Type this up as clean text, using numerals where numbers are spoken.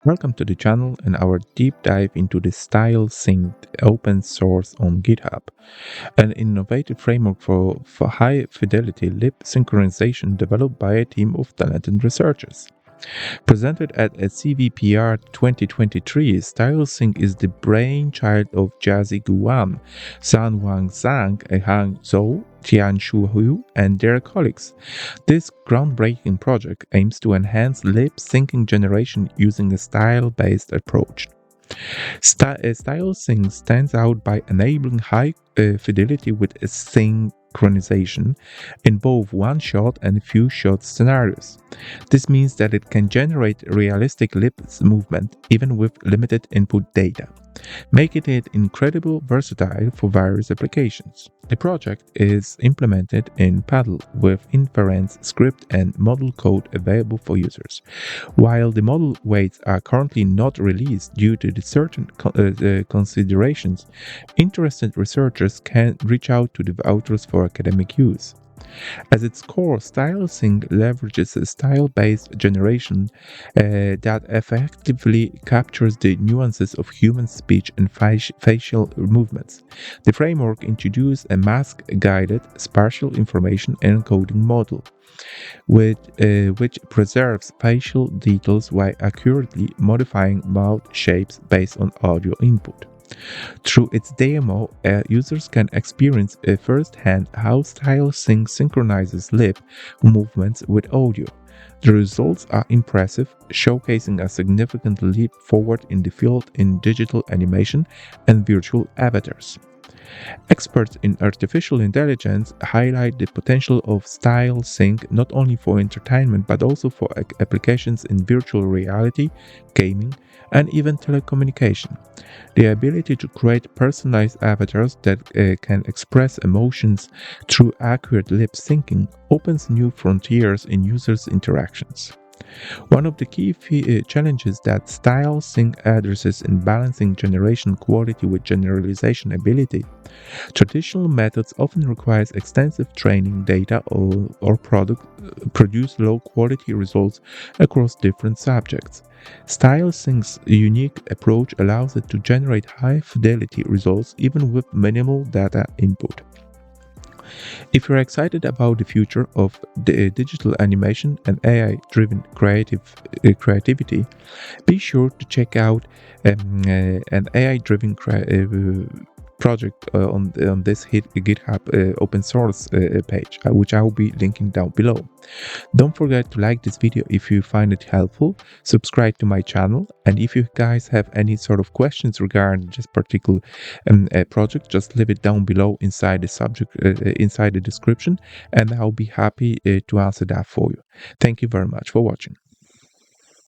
Welcome to the channel and our deep dive into the StyleSync open source on GitHub, an innovative framework for high-fidelity lip synchronization developed by a team of talented researchers. Presented at a CVPR 2023, StyleSync is the brainchild of Jiazhi Guan, Sanwang Zhang, Hang Zhou, Tianshu Hu, and their colleagues. This groundbreaking project aims to enhance lip syncing generation using a style-based approach. StyleSync stands out by enabling high fidelity with synchronization in both one-shot and few-shot scenarios. This means that it can generate realistic lip movement even with limited input data, making it incredibly versatile for various applications. The project is implemented in Paddle with inference script and model code available for users. While the model weights are currently not released due to the certain considerations, interested researchers can reach out to the authors for academic use. At its core, StyleSync leverages a style-based generation that effectively captures the nuances of human speech and facial movements. The framework introduced a mask-guided spatial information encoding model, which preserves facial details while accurately modifying mouth shapes based on audio input. Through its demo, users can experience firsthand how StyleSync synchronizes lip movements with audio. The results are impressive, showcasing a significant leap forward in the field in digital animation and virtual avatars. Experts in artificial intelligence highlight the potential of StyleSync not only for entertainment but also for applications in virtual reality, gaming, and even telecommunication. The ability to create personalized avatars that can express emotions through accurate lip syncing opens new frontiers in users' interactions. One of the key challenges that StyleSync addresses in balancing generation quality with generalization ability. Traditional methods often require extensive training data or produce low-quality results across different subjects. StyleSync's unique approach allows it to generate high-fidelity results even with minimal data input. If you're excited about the future of digital animation and AI-driven creativity, be sure to check out an AI-driven project on this GitHub open source page, which I will be linking down below. Don't forget to like this video if you find it helpful, subscribe to my channel, and if you guys have any sort of questions regarding this particular project, just leave it down below inside the subject, inside the description, and I'll be happy to answer that for you. Thank you very much for watching.